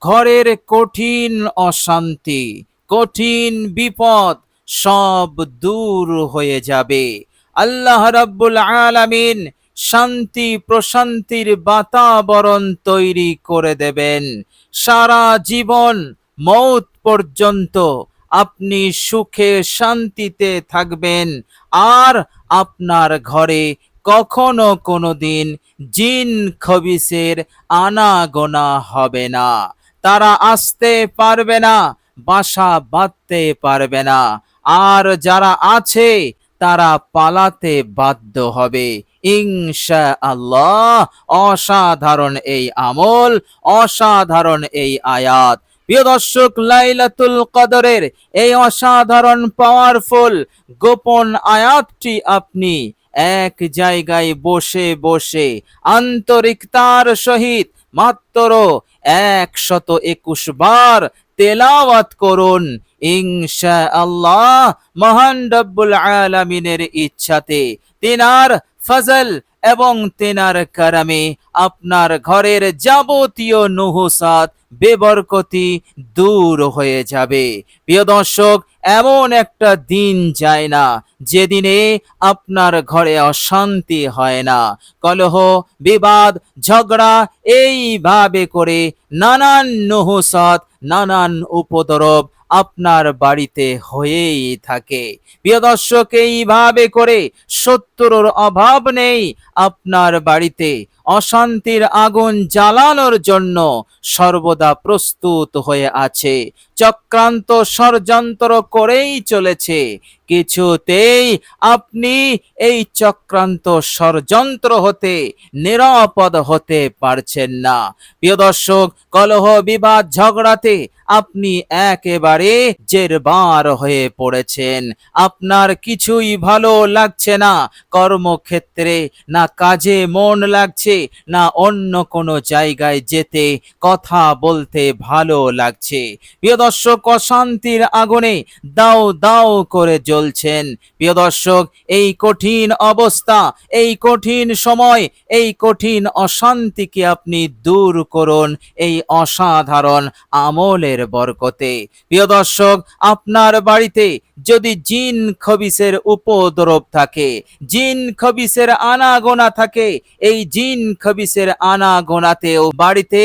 ঘরের কঠিন অশান্তি, কঠিন বিপদ সব দূর হয়ে যাবে। আল্লাহ রাব্বুল আলামিন শান্তি প্রশান্তির বাতাবরণ তৈরি করে দেবেন। সারা জীবন মৌত পর্যন্ত আপনি সুখে শান্তিতে থাকবেন। আর আপনার ঘরে কখনো কোনোদিন জিন খবিসের আনাগোনা হবে না। তারা আসতে পারবে না, বাসা বাঁধতে পারবে না। আর যারা আছে তারা পালাতে বাধ্য হবে ইনশাআল্লাহ। অসাধারণ এই আমল, অসাধারণ এই আয়াত। প্রিয় দর্শক, লাইলাতুল কদরের এই অসাধারণ পাওয়ারফুল গোপন আয়াতটি আপনি এক জায়গায় বসে বসে আন্তরিকতার সহিত মাত্র 121 বার তেলাওয়াত করুন ইনশাআল্লাহ। মহান রব্বুল আলামিনের ইচ্ছাতে, তিনার ফজল এবং তিনার কারামে আপনার ঘরের যাবতীয় নুহুসাত বেবরকতি দূর হয়ে যাবে। প্রিয় দর্শক, এমন একটা দিন যায় না যেদিনে আপনার ঘরে অশান্তি হয় না। কলহ, বিবাদ, ঝগড়া এইভাবে করে নানান নুহুসাত, নানান উপদ্রব আপনার বাড়িতে হয়েই থাকে। প্রিয় দর্শক, এইভাবে করে শত্রুর অভাব নেই আপনার বাড়িতে। অশান্তির আগুন জ্বালানোর জন্য সর্বদা প্রস্তুত হয়ে আছে, চক্রান্ত ষড়যন্ত্র করেই চলেছে। কিছুতেই আপনি এই চক্রান্ত ষড়যন্ত্র হতে নিরাপদ হতে পারছেন না। প্রিয় দর্শক, কলহ, বিবাদ, ঝগড়াতে আপনি একেবারে জেরবার হয়ে পড়েছেন। আপনার কিছুই ভালো লাগছে না, কর্মক্ষেত্রে না কাজে মন লাগছে, না অন্য কোনো জায়গায় যেতে কথা বলতে ভালো লাগছে। প্রিয় দর্শক, অশান্তির আগুনে দাও দাও করে জ্বলছেন। প্রিয় দর্শক, এই কঠিন অবস্থা, এই কঠিন সময়, এই কঠিন অশান্তিকে আপনি দূর করুন এই অসাধারণ আমলের বরকতে। প্রিয় দর্শক, আপনার বাড়িতে যদি জিন খবিসের উপদ্রব থাকে, জিন খবিসের আনাগোনা থাকে, এই জিন খবিসের আনাগোনাতেও বাড়িতে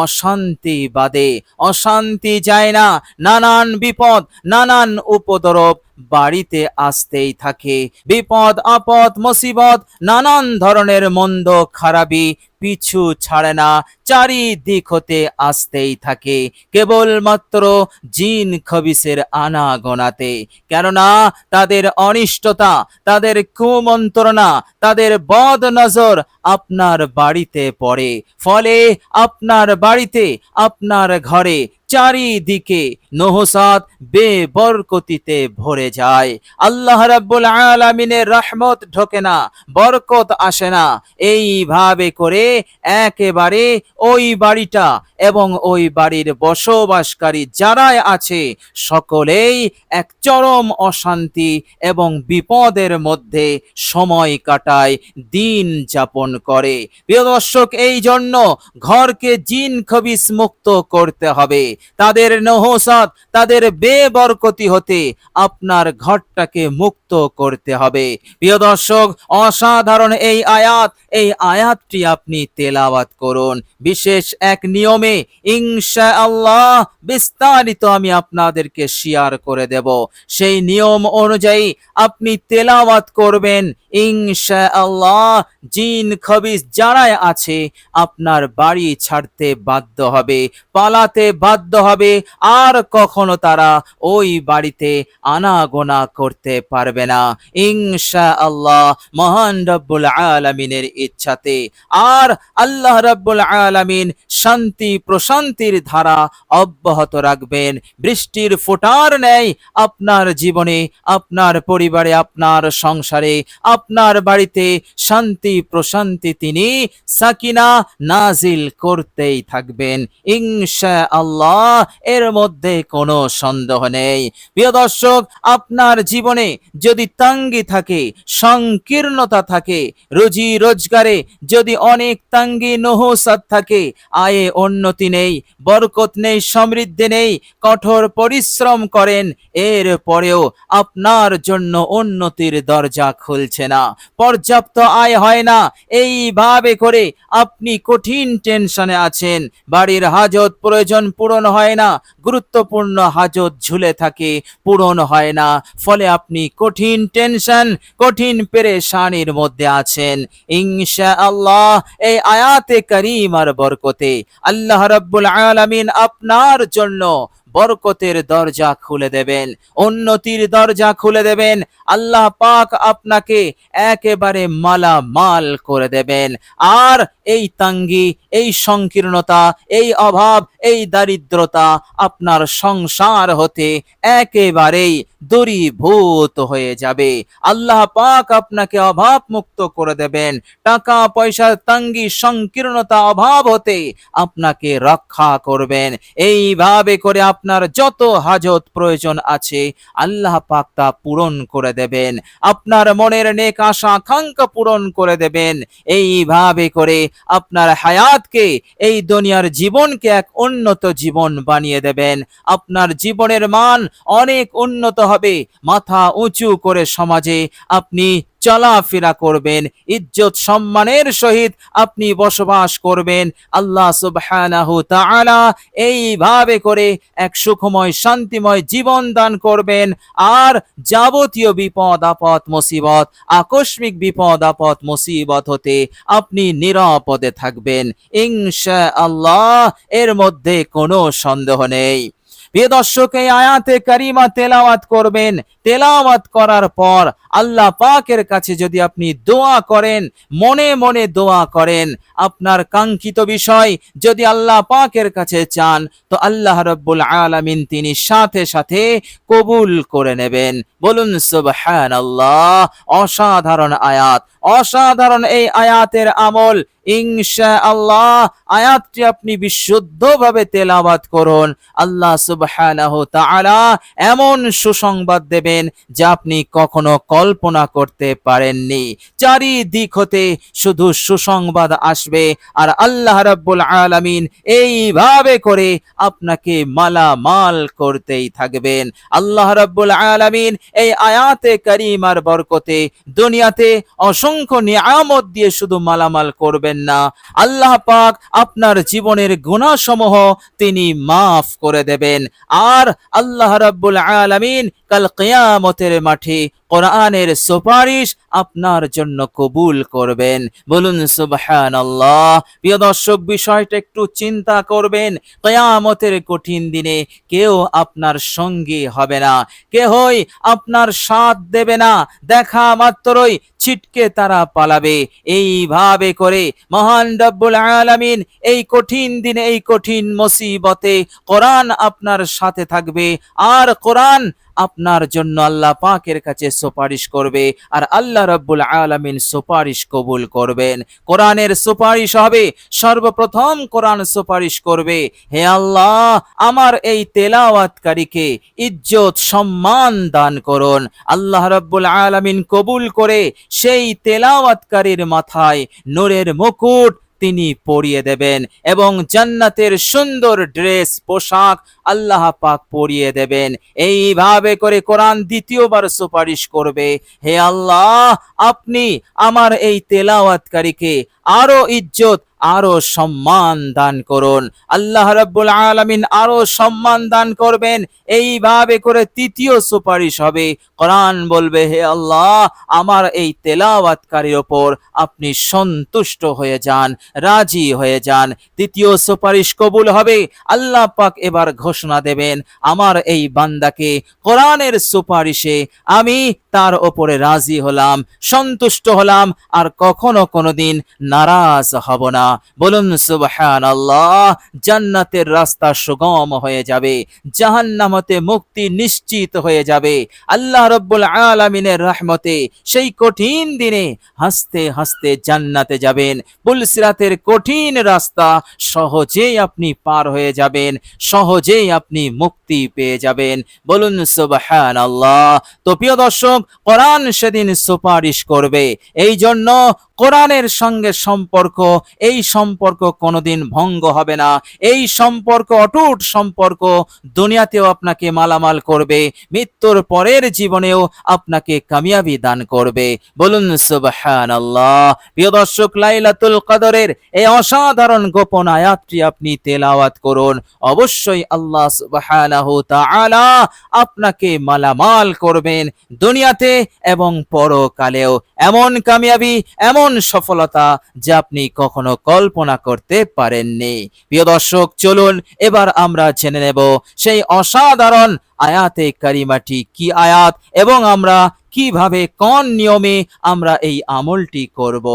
অশান্তি বাঁধে, অশান্তি যায় না। নানান বিপদ, নানান উপদ্রব বাড়িতে আসতেই থাকে। বিপদ, আপদ, মুসিবত, নানান ধরনের মন্দ খারাপি পিছু ছাড়ে না, চারিদিক হতে আসতেই থাকে কেবলমাত্র জিন খবিসের আনাগোনাতে। কেননা তাদের অনিষ্টতা, তাদের কুমন্ত্রণা, তাদের বদ নজর আপনার বাড়িতে পড়ে। ফলে আপনার বাড়িতে, আপনার ঘরে চারিদিকে নহসাত বেবরকতিতে ভরে যায়। আল্লাহ রাব্বুল আলামিনের রহমত ঢোকে না, বরকত আসে না। এইভাবে করে একেবারে ওই বাড়িটা এবং ওই বাড়ির বসবাসকারী যারাই আছে সকলেই এক চরম অশান্তি এবং বিপদের মধ্যে সময় কাটায়, দিন যাপন করে। প্রিয় দর্শক, এই জন্য ঘরকে জিন খবিস মুক্ত করতে হবে। তাদের নহসাত, তাদের বেবরকতি হতে আপনার ঘরটাকে মুক্ত করতে হবে। প্রিয় দর্শক, অসাধারণ এই আয়াত, এই আয়াতটি আপনি তেলাওয়াত করুন বিশেষ এক নিয়মে ইনশাআল্লাহ। বিস্তারিত আমি আপনাদেরকে শেয়ার করে দেব। সেই নিয়ম অনুযায়ী আপনি তেলাওয়াত করবেন ইনশাআল্লাহ। জিন খবিস যারাই আছে আপনার বাড়ি ছাড়তে বাধ্য হবে, পালাতে বাধ্য হবে। আর কখনো তারা ওই বাড়িতে আনাগোনা করতে পারবে না ইনশাআল্লাহ, মহান রব্বুল আলামিনের ইচ্ছাতে। আর আল্লাহ রব্বুল আলামিন শান্তি প্রশান্তির ধারা অব্যাহত রাখবেন। বৃষ্টির ফোঁটার ন্যায় আপনার জীবনে, আপনার পরিবারে, আপনার সংসারে, আপনার বাড়িতে শান্তি প্রশান্তি তিনি সাকিনা নাজিল করতেই থাকবেন ইনশাআল্লাহ। ইনশাআল্লাহ, এর মধ্যে কোনো সন্দেহ নেই। প্রিয় দর্শক, আপনার জীবনে যদি তাঙ্গি থাকে, সংকীর্ণতা থাকে, রুজি রোজগারে যদি অনেক তাঙ্গি নহুসাত থাকে, আয়ে উন্নতি নেই, বরকত নেই, সমৃদ্ধি নেই, কঠোর পরিশ্রম করেন, এর পরেও আপনার জন্য উন্নতির দরজা খুলছে না, পর্যাপ্ত আয় হয় না, এইভাবে করে আপনি কঠিন টেনশনে আছেন, বাড়ির হাজত প্রয়োজন পূরণ হয় না, গুরুত্বপূর্ণ হাজত ঝুলে থাকে, পূরণ হয় না, ফলে আপনি কঠিন টেনশন, কঠিন পেরেশানির মধ্যে আছেন। ইনশাআল্লাহ এই আয়াতে কারিমার বরকতে আল্লাহ রাব্বুল আলামিন আপনার জন্য বরকতের দরজা খুলে দেবেন, উন্নতির দরজা খুলে দেবেন। আল্লাহ পাক আপনাকে একেবারে মালামাল করে দেবেন। আর এই তাঙ্গি, এই সংকীর্ণতা, এই অভাব, এই দারিদ্রতা আপনার সংসার হতে একেবারেই দূরীভূত হয়ে যাবে। আল্লাহ পাক আপনাকে অভাব মুক্ত করে দেবেন। টাকা পয়সার তাঙ্গি, সংকীর্ণতা, অভাব হতে আপনাকে রক্ষা করবেন। এইভাবে করে আপনার যত হাজত প্রয়োজন আছে আল্লাহ পাক তা পূরণ করে দেবেন। আপনার মনের নেক আশা আকাঙ্ক্ষা পূরণ করে দেবেন। এইভাবে করে আপনার হায়াতকে, এই দুনিয়ার জীবনকে এক উন্নত জীবন বানিয়ে দেবেন। আপনার জীবনের মান অনেক উন্নত হবে। মাথা উঁচু করে সমাজে আপনি চলাফেরা করবেন, ইজ্জত সম্মানের সহিত আপনি বসবাস করবেন। আল্লাহ সুবহানাহু তাআলা এইভাবে করে এক সুখময় শান্তিময় জীবন দান করবেন। আর যাবতীয় বিপদ আপদ মুসিবত, আকস্মিক বিপদ আপদ মুসিবত হতে আপনি নিরাপদে থাকবেন ইনশাআল্লাহ, এর মধ্যে কোনো সন্দেহ নেই। প্রিয় দর্শক, এই আয়াতে কারিমা তেলাওয়াত করবেন। তেলাওয়াত করার পর আল্লাহ পাকের কাছে যদি আপনি দোয়া করেন, মনে মনে দোয়া করেন, আপনার কাঙ্ক্ষিত বিষয় যদি আল্লাহ পাকের কাছে চান, তো আল্লাহ রাব্বুল আলামিন তিনি সাথে সাথে কবুল করে নেবেন। বলুন সুবহানাল্লাহ। অসাধারণ আয়াত, অসাধারণ এই আয়াতের আমল। ইনশাআল্লাহ আয়াতটি আপনি বিশুদ্ধভাবে তেলাওয়াত করুন। আল্লাহ সুবহানাহু তাআলা এমন সুসংবাদ দেবেন যা আপনি কখনো কল্পনা করতে পারেননি। চারিদিক হতে শুধু সুসংবাদ আসবে, আর আল্লাহ রাব্বুল আলামিন এইভাবে করে আপনাকে মালামাল করতেই থাকবেন। আল্লাহ রাব্বুল আলামিন এই আয়াতে কারিমার বরকতে দুনিয়াতে অসংখ্য নিয়ামত দিয়ে শুধু মালামাল করবেন না, আল্লাহ পাক আপনার জীবনের গুনাহসমূহ তিনি মাফ করে দেবেন। আর আল্লাহ রাব্বুল আলামিন কাল কিয়ামতের মাঠে কোরআনের সুপারিশ আপনার জন্য কবুল করবেন। বলুন সুবহানাল্লাহ। প্রিয় দর্শক, বিষয়টা একটু চিন্তা করবেন। কিয়ামতের কঠিন দিনে কেউ আপনার সঙ্গী হবে না, কেহই আপনার সাথ দেবে না, দেখা মাত্রই ছিটকে তারা পালাবে। এইভাবে করে মহান রব্বুল আলামিন এই কঠিন দিনে, এই কঠিন মুসিবতে কোরআন আপনার সাথে থাকবে, আর কোরআন আপনার জন্য আল্লাহ পাকের কাছে সুপারিশ করবে, আর আল্লাহ রাব্বুল আলামিন সুপারিশ কবুল করবেন। কোরআনের সুপারিশ হবে সর্বপ্রথম, কোরআন সুপারিশ করবে, হে আল্লাহ আমার এই তেলাওয়াতকারীকে ইজ্জত সম্মান দান করুন। আল্লাহ রাব্বুল আলামিন কবুল করে সেই তেলাওয়াতকারীর মাথায় নূরের মুকুট তিনি পরিয়ে দেবেন এবং জান্নাতের সুন্দর ড্রেস, পোশাক আল্লাহ পাক পরিয়ে দেবেন। এইভাবে করে কোরআন দ্বিতীয়বার সুপারিশ করবে, হে আল্লাহ আপনি আমার এই তেলাওয়াতকারীকে আরো ইজ্জত, আরো সম্মান দান করুন। আল্লাহ রাব্বুল আলামিন আরো সম্মান দান করবেন। এইভাবে করে তৃতীয় সুপারিশ হবে, কোরআন বলবে, হে আল্লাহ আমার এই তেলাওয়াতকারীর উপর আপনি সন্তুষ্ট হয়ে যান, রাজি হয়ে যান। তৃতীয় সুপারিশ কবুল হবে। আল্লাহ পাক এবার ঘোষণা ঘোষণা দেবেন, আমার এই বান্দাকে কোরআনের সুপারিশে আমি তার ওপরে রাজি হলাম, সন্তুষ্ট হলাম, আর কখনো কোনোদিন নারাজ হব না। বলুন সুবহানাল্লাহ। জান্নাতের রাস্তা সুগম হয়ে যাবে, জাহান্নামতে মুক্তি নিশ্চিত হয়ে যাবে। আল্লাহ রাব্বুল আলামিনের রহমতে সেই কঠিন দিনে হাসতে হাসতে জান্নাতে যাবেন। পুলসিরাতের কঠিন রাস্তা সহজেই আপনি পার হয়ে যাবেন, সহজেই আপনি মুক্তি পেয়ে যাবেন। বলুন সুবহানাল্লাহ। তো প্রিয় দর্শক, কোরআন সেদিন সুপারিশ করবে। এই জন্য কোরআনের সঙ্গে সম্পর্ক, এই সম্পর্ক কোনোদিন ভঙ্গ হবে না। এই সম্পর্ক অটুট সম্পর্ক, দুনিয়াতেও আপনাকে মালামাল করবে, মৃত্যুর পরের জীবনেও আপনাকে কামিয়াবি দান করবে। বলুন সুবহানাল্লাহ। প্রিয় দর্শক, লাইলাতুল কদরের এই অসাধারণ গোপন আয়াতটি আপনি তেলাওয়াত করুন। অবশ্যই আল্লাহ সুবহানাহু তাআলা আপনাকে মালামাল করবেন, দুনিয়াতে এবং পরকালেও। এমন কামিয়াবি, এমন সফলতা যা আপনি কখনো কল্পনা করতে পারেননি। প্রিয় দর্শক, চলুন এবার আমরা জেনে নেব সেই অসাধারণ আয়াতে কারিমাটি কি আয়াত, এবং আমরা কিভাবে, কোন নিয়মে আমরা এই আমলটি করব।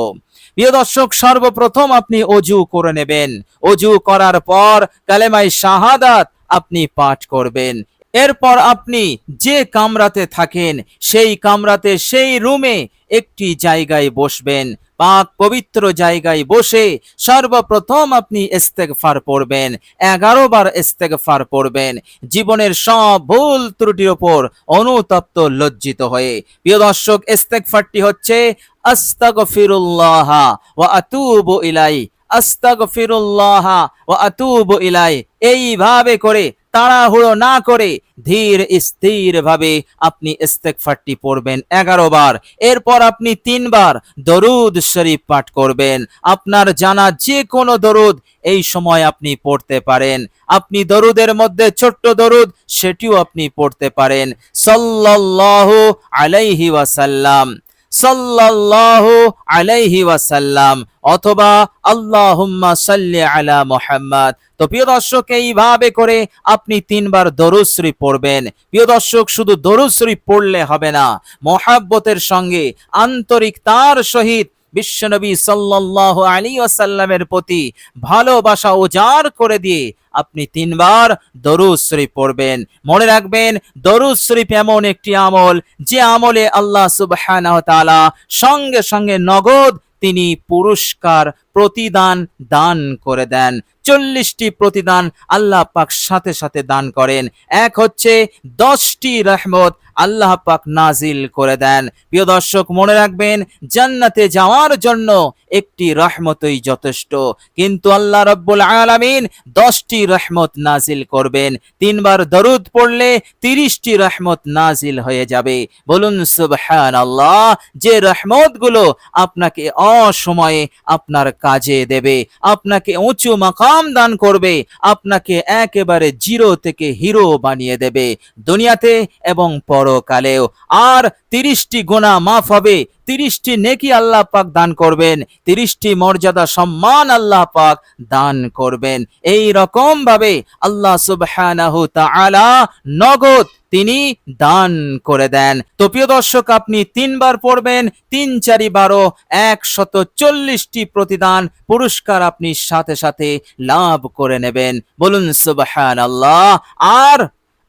প্রিয় দর্শক, সর্বপ্রথম আপনি অজু করে নেবেন। অজু করার পর কালেমায়ে শাহাদাত আপনি পাঠ করবেন। এরপর আপনি যে কামরাতে থাকেন সেই কামরাতে, সেই রুমে একটি জায়গায় বসবেন। পাক পবিত্র জায়গায় বসে সর্বপ্রথম আপনি ইস্তেগফার পড়বেন, 11 বার ইস্তেগফার পড়বেন, জীবনের সব ভুল ত্রুটির উপর অনুতপ্ত লজ্জিত হয়ে। প্রিয় দর্শক, ইস্তেগফারটি হচ্ছে আস্তাগফিরুল্লাহ ওয়া আতুবু ইলাই, আস্তাগফিরুল্লাহ ওয়া আতুবু ইলাই। এইভাবে করে, তাড়াহুড়ো না করে, ধীর স্থির ভাবে আপনি ইস্তেগফারটি পড়বেন 11 বার। এরপর আপনি 3 বার দরুদ শরীফ পাঠ করবেন। আপনার জানা যে কোনো দরুদ এই সময় আপনি পড়তে পারেন। আপনি দরুদের মধ্যে ছোট্ট দরুদ, সেটিও আপনি পড়তে পারেন। সাল্লাল্লাহু আলাইহি ওয়াসাল্লাম, সাল্লাল্লাহু আলাইহি ওয়াসাল্লাম, অথবা আল্লাহুম্মা সাল্লি আলা মুহাম্মাদ। তো প্রিয় দর্শক, এইভাবে করে আপনি 3 বার দরুদ শরীফ পড়বেন। প্রিয় দর্শক, শুধু দরুদ শরীফ পড়লে হবে না, মহব্বতের সঙ্গে, আন্তরিকতার সহিত বিশ্বনবী সাল্লাল্লাহু আলাইহি ওয়াসাল্লামের প্রতি ভালোবাসা উজাড় করে দিয়ে আপনি 3 বার দরুদ শরীফ পড়বেন। মনে রাখবেন, দরুদ শরীফ এমন একটি আমল, যে আমলে আল্লাহ সুবহানাহু ওয়া তাআলা সঙ্গে সঙ্গে নগদ তিনি পুরস্কার, প্রতিদান দান করে দেন। 40টি প্রতিদান আল্লাহ পাক সাথে সাথে দান করেন। এক হচ্ছে 10টি রহমত আল্লাহ পাক নাজিল করে দেন। প্রিয় দর্শক, মনে রাখবেন, জান্নাতে যাওয়ার জন্য একটি রহমতই যথেষ্ট, কিন্তু আল্লাহ রাব্বুল আলামিন 10টি রহমত নাজিল করবেন। 3 বার দরুদ পড়লে 30টি রহমত নাজিল হয়ে যাবে। বলুন সুবহানাল্লাহ। যে রহমতগুলো আপনাকে অসময়ে আপনার কাজে দেবে, আপনাকে উঁচু মাকাম দান করবে, আপনাকে একেবারে জিরো থেকে হিরো বানিয়ে দেবে, দুনিয়াতে এবং পরকালেও। আর 30টি গুনাহ মাফ হবে, 30টি নেকি আল্লাহ পাক দান করবেন, 30টি মর্যাদা সম্মান আল্লাহ পাক দান করবেন। এই রকম ভাবে আল্লাহ সুবহানাহু তাআলা নগদ তিনি দান করে দেন। তো প্রিয় দর্শক, আপনি 3 বার পড়বেন, 3 4 12 140টি প্রতিদান পুরস্কার আপনি সাথে সাথে লাভ করে নেবেন। বলুন সুবহানাল্লাহ। আর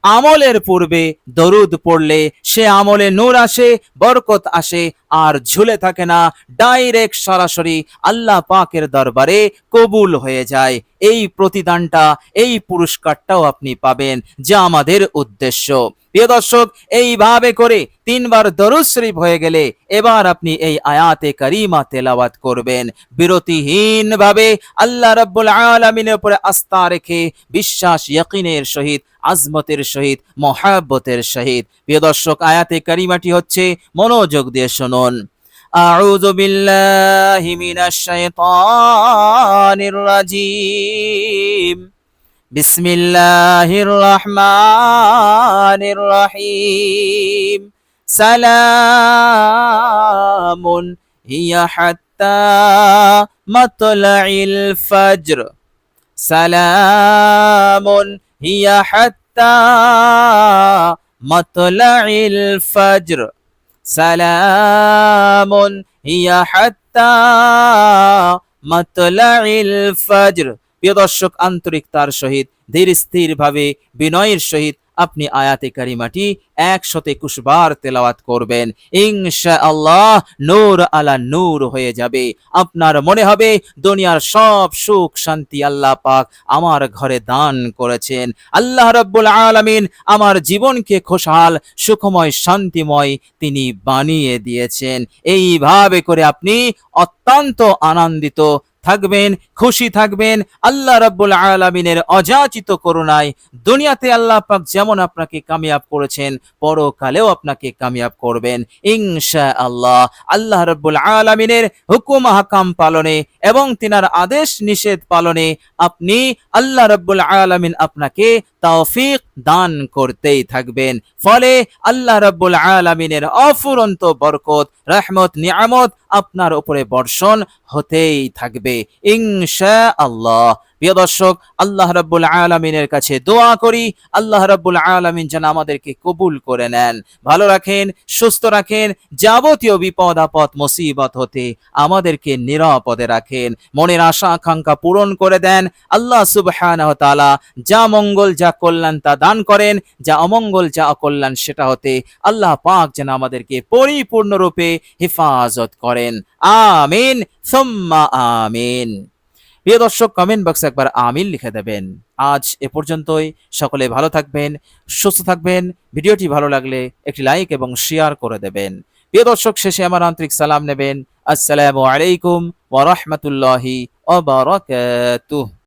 আমলের পূর্বে দরুদ পড়লে সে আমলে নূর আসে, বরকত আসে, আর ঝুলে থাকে না, ডাইরেক্ট সরাসরি আল্লাহ পাকের দরবারে কবুল হয়ে যায়। এই প্রতিদানটা, এই পুরস্কারটাও আপনি পাবেন, যা আমাদের উদ্দেশ্য। প্রিয় দর্শক, এইভাবে করে 3 বার দরুদ শরীফ হয়ে গেলে এবার আপনি এই আয়াতে কারিমা তেলাওয়াত করবেন বিরতিহীন ভাবে, আল্লাহ রাব্বুল আলামিনের উপরে আস্থা রেখে, বিশ্বাস, ইয়াকিনের সহিত, আজমতের সহিত, মহব্বতের সহিত। প্রিয় দর্শক, আয়াতে কারিমাটি হচ্ছে, মনোযোগ দিয়ে শুনুন। আউযু বিল্লাহি মিনাশ শাইতানির রাজিম। বিসমিল্লাহির রহমানির রহিম। সালামুন হিয়া হাত্তা মাতলাইল ফজর। সালামুন হিয়া হাত্তা মাতলাইল ফজর, সালামুন হিয়া হাত্তা মাতলাইল ফজর। প্রিয় দর্শক, আন্তরিকতার সহিত ধীর স্থির ভাবে বিনয়ের সহিত আপনি আয়াতে কারিমাটি 121 বার তেলাওয়াত করবেন। ইনশাআল্লাহ নূর আলা নূর হয়ে যাবে। আপনার মনে হবে দুনিয়ার সব সুখ শান্তি আল্লাহ পাক আমার ঘরে দান করেছেন। আল্লাহ রাব্বুল আলামিন আমার জীবনকে খুশহাল সুখময় শান্তিময় তিনি বানিয়ে দিয়েছেন। এইভাবে করে আপনি অত্যন্ত আনন্দিত থাকবেন, খুশি থাকবেন। আল্লাহ রাব্বুল আলামিনের অযাচিত করুণায় দুনিয়াতে আল্লাহ পাক যেমন আপনাকে কামিয়াব করেছেন, পরকালেও আপনাকে কামিয়াব করবেন ইনশাআল্লাহ। আল্লাহ রাব্বুল আলামিনের হুকুম হাকাম পালনে এবং তিনার আদেশ নিষেধ পালনে আপনি আল্লাহ রাব্বুল আলামিন আপনাকে তৌফিক দান করতেই থাকবেন। ফলে আল্লাহ রাব্বুল আলামিনের অফুরন্ত বরকত, রহমত, নিয়ামত আপনার উপরে বর্ষণ হতেই থাকবে ইনশাআল্লাহ। প্রিয় দর্শক, আল্লাহ রাব্বুল আলামিনের কাছে দোয়া করি আল্লাহ রাব্বুল আলামিন যেন আমাদেরকে কবুল করে নেন, ভালো রাখেন, সুস্থ রাখেন, যাবতীয় বিপদ আপদ মুসিবত হতে আমাদেরকে নিরাপদে রাখেন, মনের আশা আকাঙ্ক্ষা পূরণ করে দেন। আল্লাহ সুবহানাহু ওয়া তাআলা যা মঙ্গল যা কল্যাণ তা দান করেন, যা অমঙ্গল যা অকল্যাণ সেটা হতে আল্লাহ পাক যেন আমাদেরকে পরিপূর্ণরূপে হেফাজত করেন। আমিন সুম্মা আমিন। প্রিয় দর্শক, কমেন্ট বক্সে একবার আমিন লিখে দেবেন। আজ এ পর্যন্তই। সকলে ভালো থাকবেন, সুস্থ থাকবেন। ভিডিওটি ভালো লাগলে একটি লাইক এবং শেয়ার করে দেবেন। প্রিয় দর্শক, শেষে আমার আন্তরিক সালাম নেবেন। আসসালামু আলাইকুম ওয়া রাহমাতুল্লাহি ওয়া বারাকাতুহু।